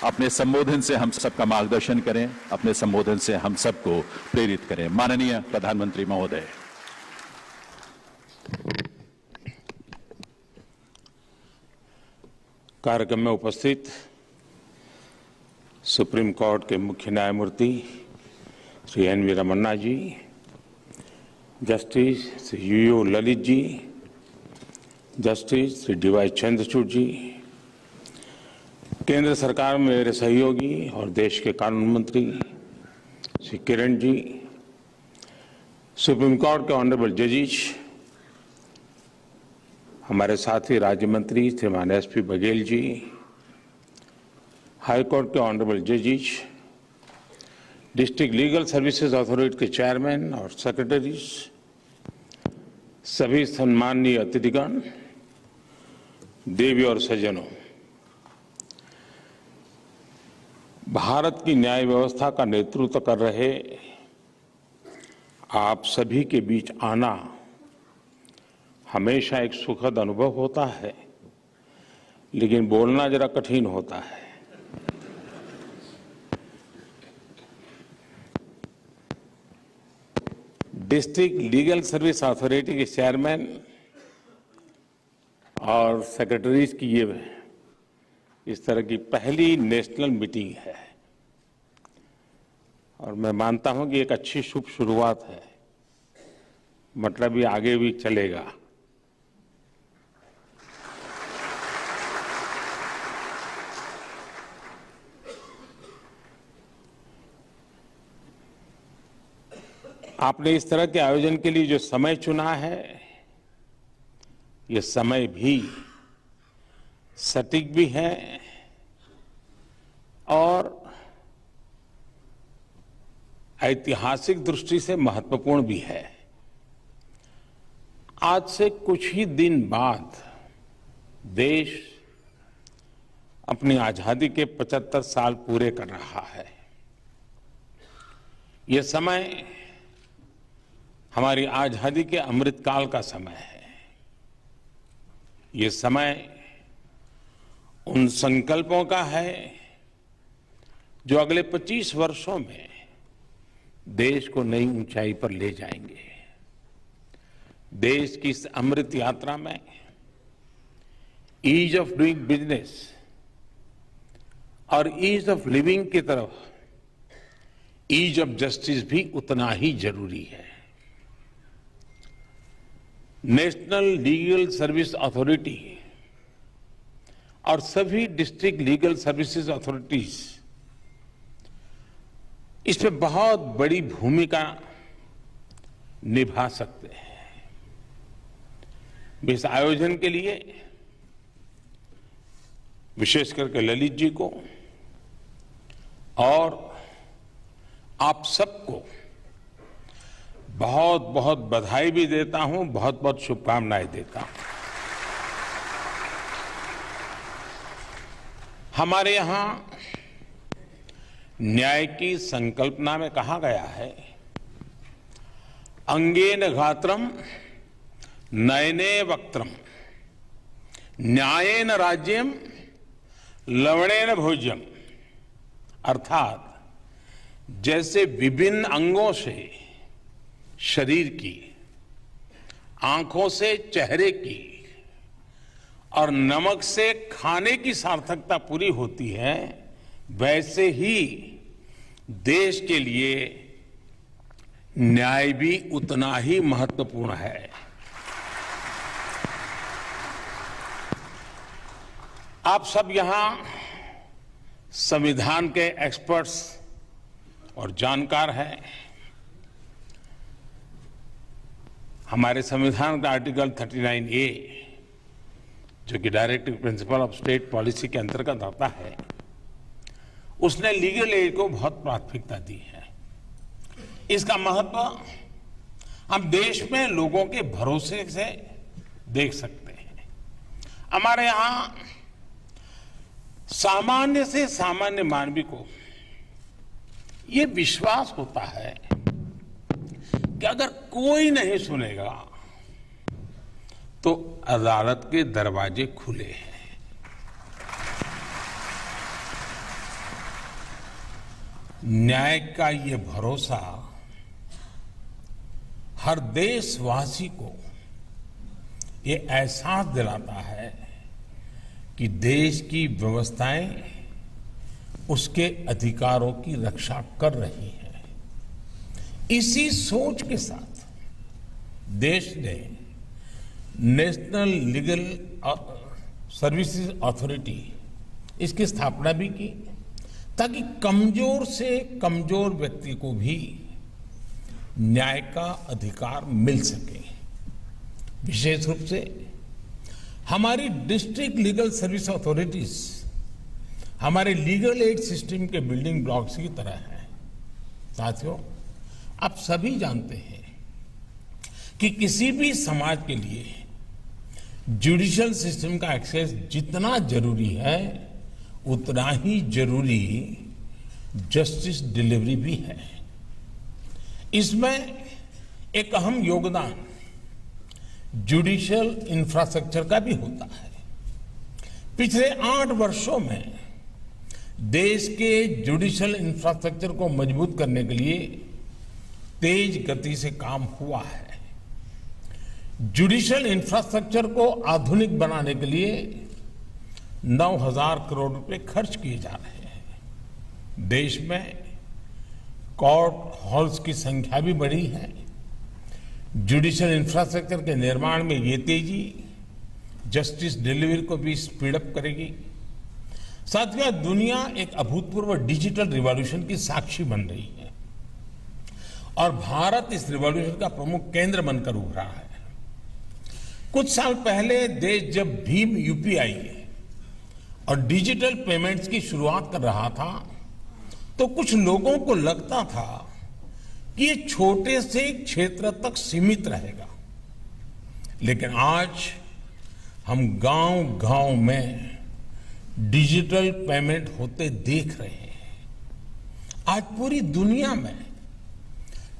अपने संबोधन से हम सबका मार्गदर्शन करें, अपने संबोधन से हम सबको प्रेरित करें। माननीय प्रधानमंत्री महोदय। कार्यक्रम में उपस्थित सुप्रीम कोर्ट के मुख्य न्यायमूर्ति Shri N V. Ramana ji, justice Shri U Lalit ji, justice Shri D Y. Chandrachud ji, केंद्र सरकार में मेरे सहयोगी और देश के कानून मंत्री श्री किरण जी, सुप्रीम कोर्ट के ऑनरेबल जजेस, हमारे साथी राज्य मंत्री श्रीमान SP. Baghel ji, high court के ऑनरेबल जजेस, डिस्ट्रिक्ट लीगल सर्विसेज अथॉरिटी के चेयरमैन और सेक्रेटरीज, सभी सम्माननीय अतिथिगण, देवी और सज्जनों, भारत की न्याय व्यवस्था का नेतृत्व कर रहे आप सभी के बीच आना हमेशा एक सुखद अनुभव होता है, लेकिन बोलना जरा कठिन होता है। डिस्ट्रिक्ट लीगल सर्विस अथॉरिटी के चेयरमैन और सेक्रेटरीज की ये इस तरह की पहली नेशनल मीटिंग है और मैं मानता हूं कि एक अच्छी शुभ शुरुआत है, मतलब ये आगे भी चलेगा। आपने इस तरह के आयोजन के लिए जो समय चुना है, ये समय भी सटीक भी है और ऐतिहासिक दृष्टि से महत्वपूर्ण भी है। आज से कुछ ही दिन बाद देश अपनी आजादी के 75 साल पूरे कर रहा है। ये समय हमारी आजादी के अमृतकाल का समय है। ये समय उन संकल्पों का है जो अगले 25 वर्षों में देश को नई ऊंचाई पर ले जाएंगे। देश की इस अमृत यात्रा में ईज ऑफ डूइंग बिजनेस और ईज ऑफ लिविंग की तरफ ईज ऑफ जस्टिस भी उतना ही जरूरी है। नेशनल लीगल सर्विस अथॉरिटी और सभी डिस्ट्रिक्ट लीगल सर्विसेज अथॉरिटीज इसमें बहुत बड़ी भूमिका निभा सकते हैं। इस आयोजन के लिए विशेष करके ललित जी को और आप सबको बहुत बहुत बधाई भी देता हूं, बहुत बहुत शुभकामनाएं देता हूं। हमारे यहां न्याय की संकल्पना में कहा गया है, अंगेन गात्रम नयने वक्त्रम न्यायेन राज्यम लवणेन भोज्यम, अर्थात जैसे विभिन्न अंगों से शरीर की, आंखों से चेहरे की और नमक से खाने की सार्थकता पूरी होती है, वैसे ही देश के लिए न्याय भी उतना ही महत्वपूर्ण है। आप सब यहां संविधान के एक्सपर्ट्स और जानकार हैं। हमारे संविधान का आर्टिकल 39A, जो कि directive principle of state policy के अंतर्गत आता है, उसने लीगल एड को बहुत प्राथमिकता दी है। इसका महत्व हम देश में लोगों के भरोसे से देख सकते हैं। हमारे यहां सामान्य से सामान्य मानवी को ये विश्वास होता है कि अगर कोई नहीं सुनेगा तो अदालत के दरवाजे खुले हैं। न्याय का ये भरोसा हर देशवासी को ये एहसास दिलाता है कि देश की व्यवस्थाएं उसके अधिकारों की रक्षा कर रही हैं। इसी सोच के साथ देश ने नेशनल लीगल सर्विसेज अथॉरिटी इसकी स्थापना भी की ताकि कमजोर से कमजोर व्यक्ति को भी न्याय का अधिकार मिल सके। विशेष रूप से हमारी डिस्ट्रिक्ट लीगल सर्विस अथॉरिटीज हमारे लीगल एड सिस्टम के बिल्डिंग ब्लॉक्स की तरह है। साथियों, आप सभी जानते हैं कि किसी भी समाज के लिए जुडिशियल सिस्टम का एक्सेस जितना जरूरी है उतना ही जरूरी जस्टिस डिलीवरी भी है। इसमें एक अहम योगदान जुडिशियल इंफ्रास्ट्रक्चर का भी होता है। पिछले 8 वर्षों में देश के जुडिशियल इंफ्रास्ट्रक्चर को मजबूत करने के लिए तेज गति से काम हुआ है। जुडिशियल इंफ्रास्ट्रक्चर को आधुनिक बनाने के लिए 9,000 करोड़ रुपए खर्च किए जा रहे हैं। देश में कोर्ट हॉल्स की संख्या भी बढ़ी है। जुडिशियल इंफ्रास्ट्रक्चर के निर्माण में ये तेजी जस्टिस डिलीवरी को भी स्पीड अप करेगी। साथियों, दुनिया एक अभूतपूर्व डिजिटल रिवॉल्यूशन की साक्षी बन रही है और भारत इस रिवॉल्यूशन का प्रमुख केंद्र बनकर उभरा है। कुछ साल पहले देश जब भीम यूपीआई और डिजिटल पेमेंट्स की शुरुआत कर रहा था तो कुछ लोगों को लगता था कि ये छोटे से क्षेत्र तक सीमित रहेगा, लेकिन आज हम गांव-गांव में डिजिटल पेमेंट होते देख रहे हैं। आज पूरी दुनिया में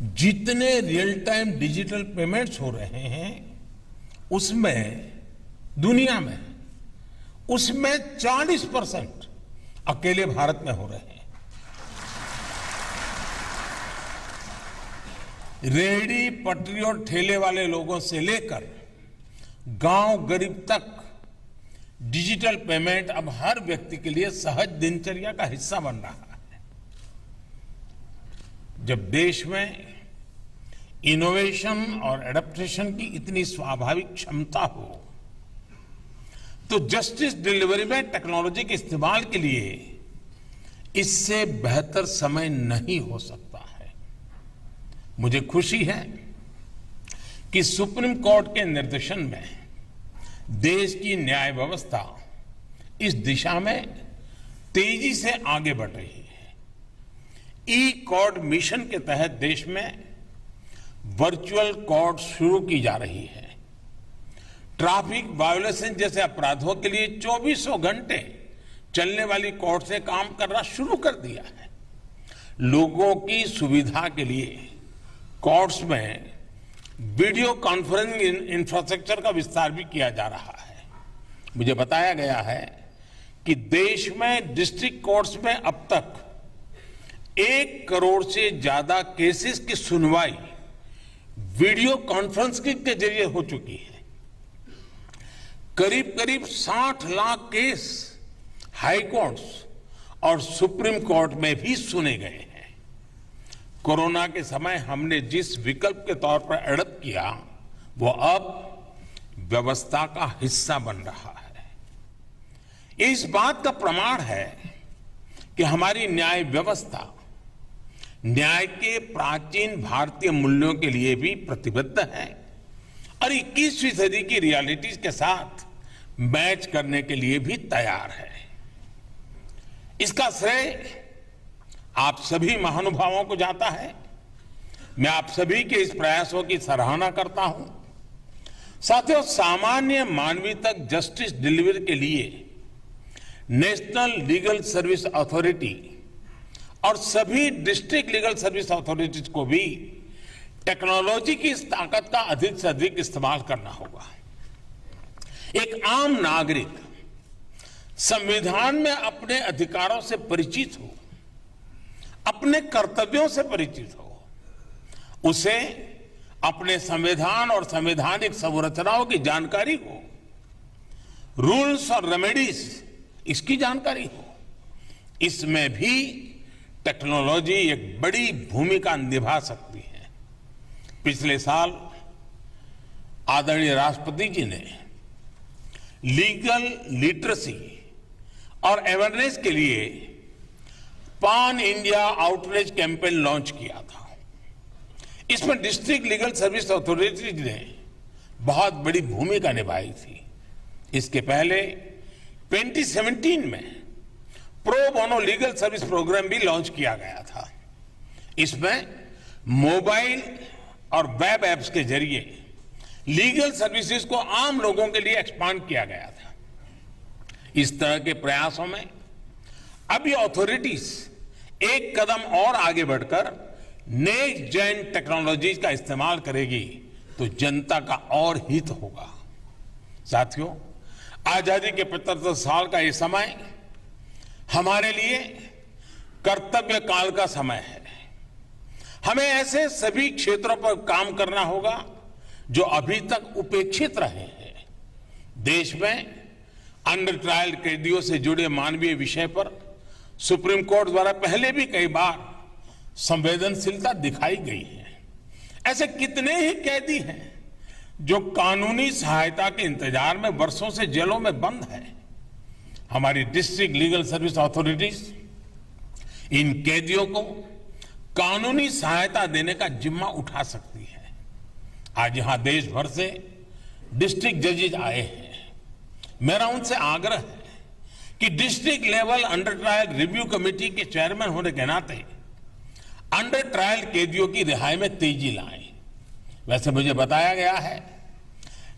जितने रियल टाइम डिजिटल पेमेंट्स हो रहे हैं उसमें दुनिया में उसमें 40% अकेले भारत में हो रहे हैं। रेहड़ी पटरी और ठेले वाले लोगों से लेकर गांव गरीब तक डिजिटल पेमेंट अब हर व्यक्ति के लिए सहज दिनचर्या का हिस्सा बन रहा है। जब देश में इनोवेशन और एडेप्टेशन की इतनी स्वाभाविक क्षमता हो तो जस्टिस डिलीवरी में टेक्नोलॉजी के इस्तेमाल के लिए इससे बेहतर समय नहीं हो सकता है। मुझे खुशी है कि सुप्रीम कोर्ट के निर्देशन में देश की न्याय व्यवस्था इस दिशा में तेजी से आगे बढ़ रही है। ई कोर्ट मिशन के तहत देश में वर्चुअल कोर्ट शुरू की जा रही है। ट्रैफिक वायोलेशन जैसे अपराधों के लिए 24 घंटे चलने वाली कोर्ट से काम करना शुरू कर दिया है। लोगों की सुविधा के लिए कोर्ट्स में वीडियो कॉन्फ्रेंसिंग इंफ्रास्ट्रक्चर का विस्तार भी किया जा रहा है। मुझे बताया गया है कि देश में डिस्ट्रिक्ट कोर्ट्स में अब तक 1 करोड़ से ज्यादा केसेस की सुनवाई वीडियो कॉन्फ्रेंसिंग के जरिए हो चुकी है। करीब करीब 60 लाख केस हाई कोर्ट्स और सुप्रीम कोर्ट में भी सुने गए हैं। कोरोना के समय हमने जिस विकल्प के तौर पर एडप्ट किया वो अब व्यवस्था का हिस्सा बन रहा है। ये इस बात का प्रमाण है कि हमारी न्याय व्यवस्था न्याय के प्राचीन भारतीय मूल्यों के लिए भी प्रतिबद्ध है और 21वीं सदी की रियलिटीज के साथ मैच करने के लिए भी तैयार है। इसका श्रेय आप सभी महानुभावों को जाता है। मैं आप सभी के इस प्रयासों की सराहना करता हूं। साथियों, सामान्य मानवीय तक जस्टिस डिलीवरी के लिए नेशनल लीगल सर्विस अथॉरिटी और सभी डिस्ट्रिक्ट लीगल सर्विस अथॉरिटीज को भी टेक्नोलॉजी की इस ताकत का अधिक से अधिक इस्तेमाल करना होगा। एक आम नागरिक संविधान में अपने अधिकारों से परिचित हो, अपने कर्तव्यों से परिचित हो, उसे अपने संविधान और संवैधानिक संरचनाओं की जानकारी हो, रूल्स और रेमेडीज इसकी जानकारी हो। इसमें भी टेक्नोलॉजी एक बड़ी भूमिका निभा सकती है। पिछले साल आदरणीय राष्ट्रपति जी ने लीगल लिटरेसी और अवेयरनेस के लिए पान इंडिया आउटरीच कैंपेन लॉन्च किया था। इसमें डिस्ट्रिक्ट लीगल सर्विस अथॉरिटीज ने बहुत बड़ी भूमिका निभाई थी। इसके पहले 2017 में pro bono legal service program भी लॉन्च किया गया था। इसमें मोबाइल और वेब एप्स के जरिए लीगल सर्विसेज को आम लोगों के लिए एक्सपांड किया गया था। इस तरह के प्रयासों में अब ये अथॉरिटीज एक कदम और आगे बढ़कर नेक्स्ट जेन टेक्नोलॉजीज का इस्तेमाल करेगी तो जनता का और हित होगा। साथियों, आजादी के 75 साल का ये समय हमारे लिए कर्तव्य काल का समय है। हमें ऐसे सभी क्षेत्रों पर काम करना होगा जो अभी तक उपेक्षित रहे हैं। देश में अंडर ट्रायल कैदियों से जुड़े मानवीय विषय पर सुप्रीम कोर्ट द्वारा पहले भी कई बार संवेदनशीलता दिखाई गई है। ऐसे कितने ही कैदी हैं जो कानूनी सहायता के इंतजार में वर्षों से जेलों में बंद है। हमारी डिस्ट्रिक्ट लीगल सर्विस अथॉरिटीज इन कैदियों को कानूनी सहायता देने का जिम्मा उठा सकती है। आज यहां देश भर से डिस्ट्रिक्ट जजेज आए हैं। मेरा उनसे आग्रह है कि district level under trial review committee के चेयरमैन होने के नाते अंडर ट्रायल कैदियों की रिहाई में तेजी लाएं। वैसे मुझे बताया गया है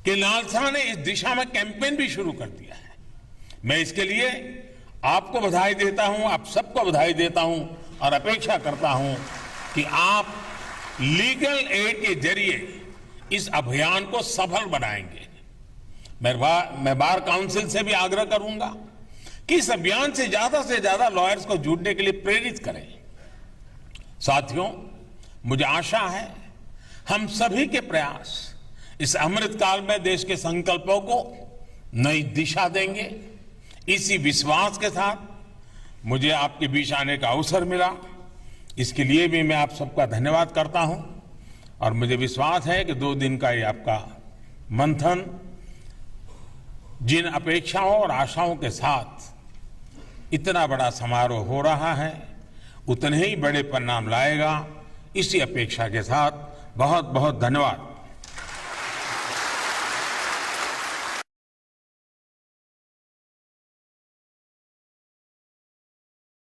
कि नालसा ने इस दिशा में कैंपेन भी शुरू कर दिया है। मैं इसके लिए आपको बधाई देता हूं, आप सबको बधाई देता हूं और अपेक्षा करता हूं कि आप लीगल एड के जरिए इस अभियान को सफल बनाएंगे। मैं बार काउंसिल से भी आग्रह करूंगा कि इस अभियान से ज्यादा लॉयर्स को जुड़ने के लिए प्रेरित करें। साथियों, मुझे आशा है हम सभी के प्रयास इस अमृतकाल में देश के संकल्पों को नई दिशा देंगे। इसी विश्वास के साथ मुझे आपके बीच आने का अवसर मिला, इसके लिए भी मैं आप सबका धन्यवाद करता हूं और मुझे विश्वास है कि 2 दिन का ये आपका मंथन जिन अपेक्षाओं और आशाओं के साथ इतना बड़ा समारोह हो रहा है उतने ही बड़े परिणाम लाएगा। इसी अपेक्षा के साथ बहुत बहुत धन्यवाद।